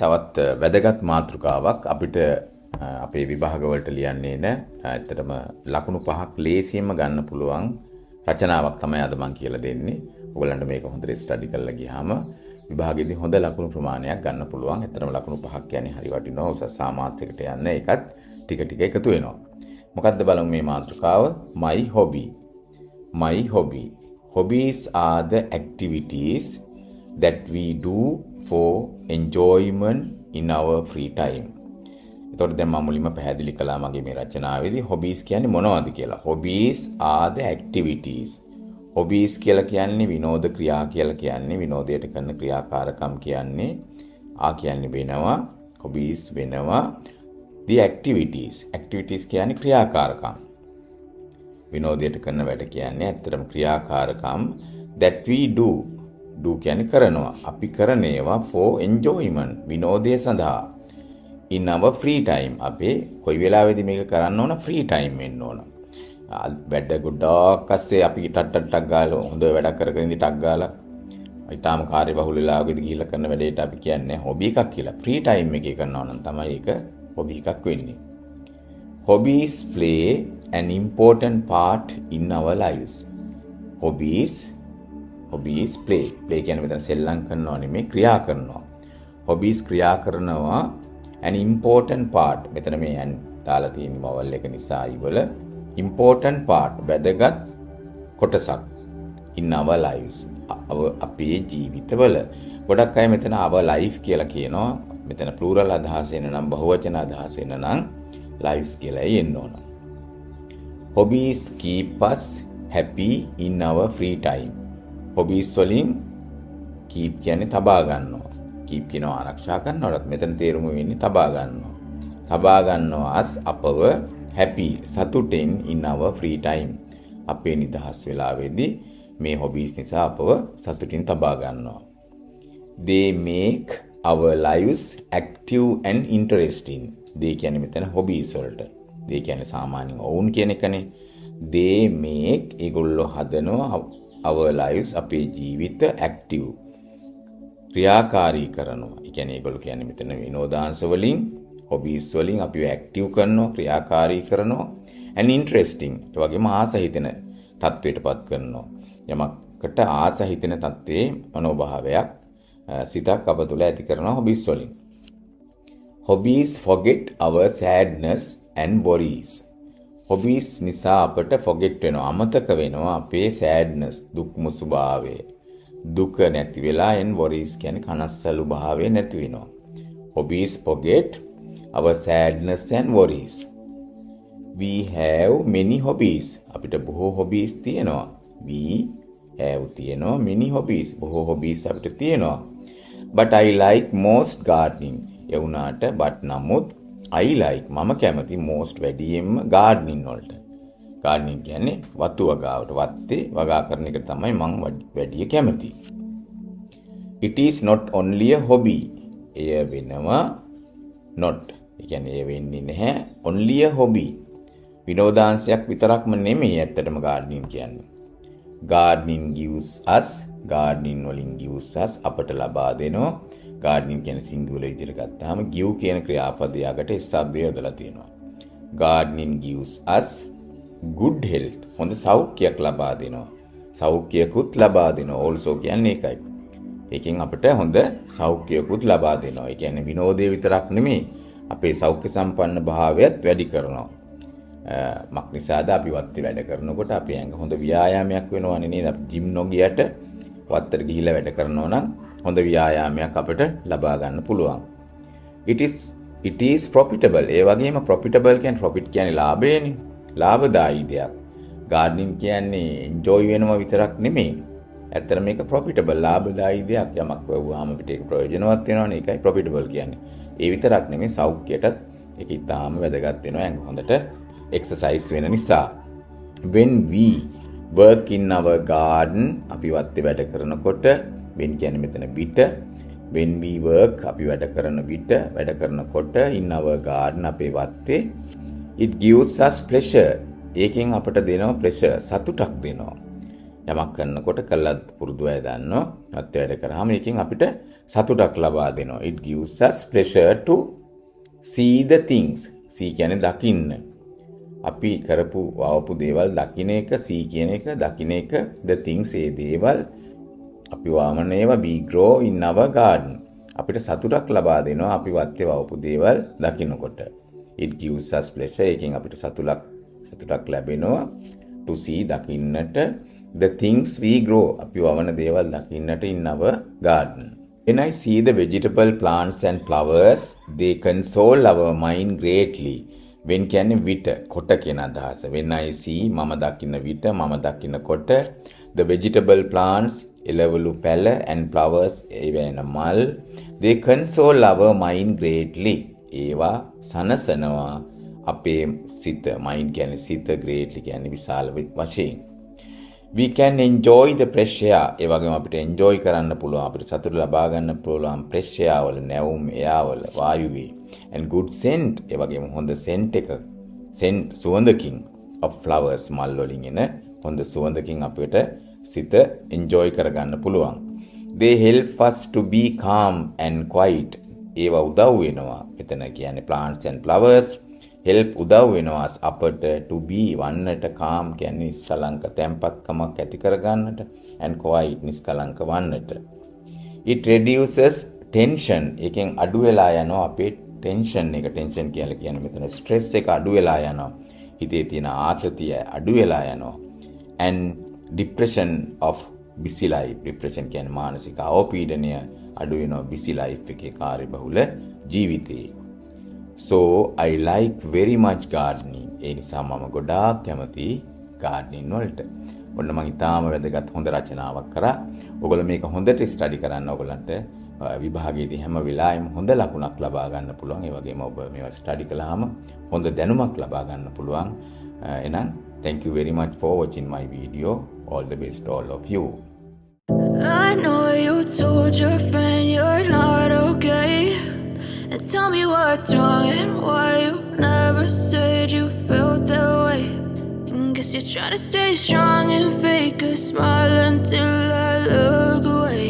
තවත් වැදගත් මාතෘකාවක් අපිට අපේ විභාග වලට ලියන්නේ ඇත්තටම ලකුණු 5ක් ලේසියෙන්ම ගන්න පුළුවන් රචනාවක් තමයි අද මම කියලා දෙන්නේ. ඔයගලන්ට මේක හොඳට ස්ටඩි කරලා ගියාම විභාගෙදී හොඳ ලකුණු ප්‍රමාණයක් ගන්න පුළුවන්. ඇත්තටම ලකුණු 5ක් කියන්නේ හරි වටිනවා. උසස් සාමාත්‍යයකට යන්න ඒකත් ටික ටික එකතු වෙනවා. මොකක්ද බලමු මේ මාතෘකාව? My hobby. My hobby. Hobbies are the activities that we do for enjoyment in our free time. එතකොට දැන් මම මුලින්ම පැහැදිලි කළා මගේ මේ රචනාවේදී hobbies කියන්නේ මොනවද කියලා. Hobbies are the activities. Hobbies කියලා කියන්නේ විනෝද ක්‍රියා කියලා කියන්නේ විනෝදයට කරන ක්‍රියාකාරකම් කියන්නේ කියන්නේ වෙනවා. Hobbies වෙනවා. The activities. Activities කියන්නේ ක්‍රියාකාරකම්. විනෝදයට කරන වැඩ කියන්නේ ඇත්තටම ක්‍රියාකාරකම් that we do. do කියන්නේ කරනවා. අපි කරන ඒවා for enjoyment විනෝදය සඳහා. in our free time අපේ කොයි වෙලාවෙදී මේක කරන්න ඕන free time වෙන්න ඕන. වැඩ ගොඩක් අස්සේ අපි ටක් ගාලා හොඳ වැඩක් කරගෙන ඉඳි ටක් ගාලා ඊටාම කාර්යබහුල වෙලාවකදී ගිහිල්ලා කරන වැඩේට අපි කියන්නේ හොබි එකක් කියලා. free time එකේ කරනවා නම් තමයි ඒක හොබි එකක් වෙන්නේ. Hobbies play an important part in our lives. Hobbies play කියන්නේ මෙතන සෙල්ලම් කරනවා නෙමෙයි ක්‍රියා කරනවා. Hobbies ක්‍රියා කරනවා an important part. මෙතන මේ an දාලා තියෙන vowel එක නිසා ඉවල important part වැදගත් කොටසක් in our lives. අපේ ජීවිතවල. ගොඩක් අය මෙතන our life කියලා කියනවා. මෙතන plural අදහස එන නම් බහුවචන අදහස එන නම් lives කියලා එන්න ඕන. Hobbies keep us happy in our free time. Hobbies වලින් keep කියන්නේ තබා ගන්නවා. keep කියනවා ආරක්ෂා කරනවාට මෙතන තේරුම වෙන්නේ තබා ගන්නවා. තබා ගන්නවා as අපව happy සතුටින් in our free time. අපේ නිදහස් වෙලාවේදී මේ hobbies නිසා අපව සතුටින් තබා ගන්නවා. They make our lives active and interesting. they කියන්නේ මෙතන hobbies වලට. they කියන්නේ සාමාන්‍යයෙන් ඔවුන් කියන එකනේ. they make ඒගොල්ලෝ හදනවා our lives අපේ ජීවිත active ක්‍රියාකාරී කරනවා. ඒ කියන්නේ ඒගොල්ලෝ කියන්නේ මෙතන විනෝදාංශ වලින් hobbies වලින් අපිව active කරනවා ක්‍රියාකාරී කරනවා and interesting ඒ වගේම ආස හිතෙන තත්වයටපත් කරනවා. යමකට ආස හිතෙන තත්ත්වයේ මනෝභාවයක් සිතක් අප තුළ ඇති කරනවා hobbies වලින්. Hobbies forget our sadness and worries. Hobbies නිසා අපට forget වෙනවා අමතක වෙනවා අපේ sadness දුක් මුසුභාවය. දුක නැති වෙලා and worries කියන්නේ කනස්සලු භාවය නැති වෙනවා. Hobbies forget our sadness and worries. We have many hobbies. අපිට බොහෝ hobbies තියෙනවා. We have තියෙනවා many hobbies. බොහෝ hobbies අපිට තියෙනවා. But I like most gardening. ඒ වුණාට but නමුත් I like මම කැමති most වැඩියෙන්ම gardening වලට. gardening කියන්නේ වතු වගාවට වත්තේ වගා කරන එක තමයි මම වැඩිය කැමති. It is not only a hobby. එය වෙනවා not. ඒ කියන්නේ ඒ වෙන්නේ නැහැ only a hobby. විනෝදාංශයක් විතරක්ම නෙමෙයි ඇත්තටම gardening කියන්නේ. gardening gives us gardening වලින් gives us අපට ලබා දෙනවා. gardening කියන්නේ සිංදුවල විදිහට ගත්තාම give කියන ක්‍රියාපදයකට සබ්බය යොදලා තියෙනවා. gardening gives us good health. හොඳ සෞඛ්‍යයක් ලබා දෙනවා. සෞඛ්‍යකුත් ලබා දෙනවා. also කියන්නේ ඒකයි. ඒකෙන් අපිට හොඳ සෞඛ්‍යකුත් ලබා දෙනවා. ඒ කියන්නේ විනෝදේ විතරක් නෙමෙයි අපේ සෞඛ්‍ය සම්පන්න භාවයත් වැඩි කරනවා. මක් නිසාද අපි වත්තේ වැඩ කරනකොට අපේ ඇඟ හොඳ ව්‍යායාමයක් වෙනවනේ නේද? අපි ජිම් නොගියට වත්තට ගිහිල්ලා වැඩ කරනවා නම් හොඳ ව්‍යායාමයක් අපිට ලබා ගන්න පුළුවන්. It is profitable. ඒ වගේම profitable කියන්නේ profit කියන්නේ ලාභයනේ. ලාභදායී දෙයක්. gardening කියන්නේ enjoy වෙනවා විතරක් නෙමෙයි. ඇත්තට මේක profitable ලාභදායී දෙයක්. යමක් වුවාම අපිට ඒක ප්‍රයෝජනවත් වෙනවනේ. ඒකයි profitable කියන්නේ. ඒ විතරක් නෙමෙයි සෞඛ්‍යයටත් ඒක ඉතාම වැදගත් වෙනවා. ඇඟ හොඳට exercise වෙන නිසා. When we work in our garden අපි වත්තේ වැඩ කරනකොට when කියන්නේ මෙතන විට when we work අපි වැඩ කරන විට වැඩ කරනකොට in our garden අපේ වත්තේ it gives us pleasure. ඒකෙන් අපට දෙනවා pleasure සතුටක් දෙනවා. යමක් කරනකොට කළත් පුරුදු අය දන්නවා. වත්තේ වැඩ කරාම ඒකෙන් අපිට සතුටක් ලබා දෙනවා. It gives us pleasure to see the things. see කියන්නේ දකින්න. අපි කරපු වවපු දේවල් දකින්න එක, see කියන එක දකින්න එක, the things ඒ දේවල් අපි වමන ඒවා we grow in our garden. අපිට සතුටක් ලබා දෙනවා අපි වත්තේ වවපු දේවල් දකින්නකොට. It gives us pleasure. එකෙන් අපිට සතුටක් ලැබෙනවා to see දකින්නට the things we grow. අපි වවන දේවල් දකින්නට in our garden. When I see the vegetable plants and flowers, they console our mind greatly. When කියන්නේ විට කොට කියන අදහස. When I see මම දකින්න විට මම දකින්න කොට the vegetable plants එළවලු පැල and flowers ඒවැන මල් they console our mind greatly. ඒවා සනසනවා අපේ සිත. mind කියන්නේ සිත, greatly කියන්නේ විශාල වශයෙන්. We can enjoy the fresh air. ඒ වගේම අපිට enjoy කරන්න පුළුවන්, අපිට සතුට ලබා ගන්න පුළුවන් fresh air වල, නැවුම් air වල, වායුවේ. And good scent. ඒ වගේම හොඳ scent එක, සුවඳකින් of flowers මල් වලින් එන හොඳ සුවඳකින් අපිට සිත enjoy කරගන්න පුළුවන්. They help us to be calm and quiet. ඒවා උදව් වෙනවා. මෙතන කියන්නේ plants and flowers help උදව් වෙනවා අපට to be වන්නට, calm කියන්නේ නිස්කලංක තැම්පත්කමක් ඇති කරගන්නට, and quiet නිස්කලංක වන්නට. It reduces tension. එකෙන් අඩු වෙලා යනවා අපේ tension එක. tension කියලා කියන්නේ මෙතන stress එක අඩු වෙලා යනවා. හිතේ තියෙන ආතතිය අඩු වෙලා යනවා. and depression of busy life. depression කියන්නේ මානසික අවපීඩනය අඩු වෙනවා busy life එකේ, කාර්යබහුල ජීවිතේ. So I like very much gardening. ඒ නිසා මම ගොඩාක් කැමති gardening වලට. ඔන්න මම ඊටාම වැදගත් හොඳ රචනාවක් කරා. ඔයගොල්ලෝ මේක හොඳට ස්ටඩි කරන්න. ඔයගලන්ට විභාගයේදී හැම වෙලාවෙම හොඳ ලකුණක් ලබා ගන්න පුළුවන්. ඒ වගේම ඔබ මේවා ස්ටඩි කළාම හොඳ දැනුමක් ලබා ගන්න පුළුවන්. එහෙනම් thank you very much for watching my video. All the best all of you. I know you told your friend you're not okay. And tell me what's wrong and why you never said you felt that way. And guess you're trying to stay strong and fake a smile until I look away.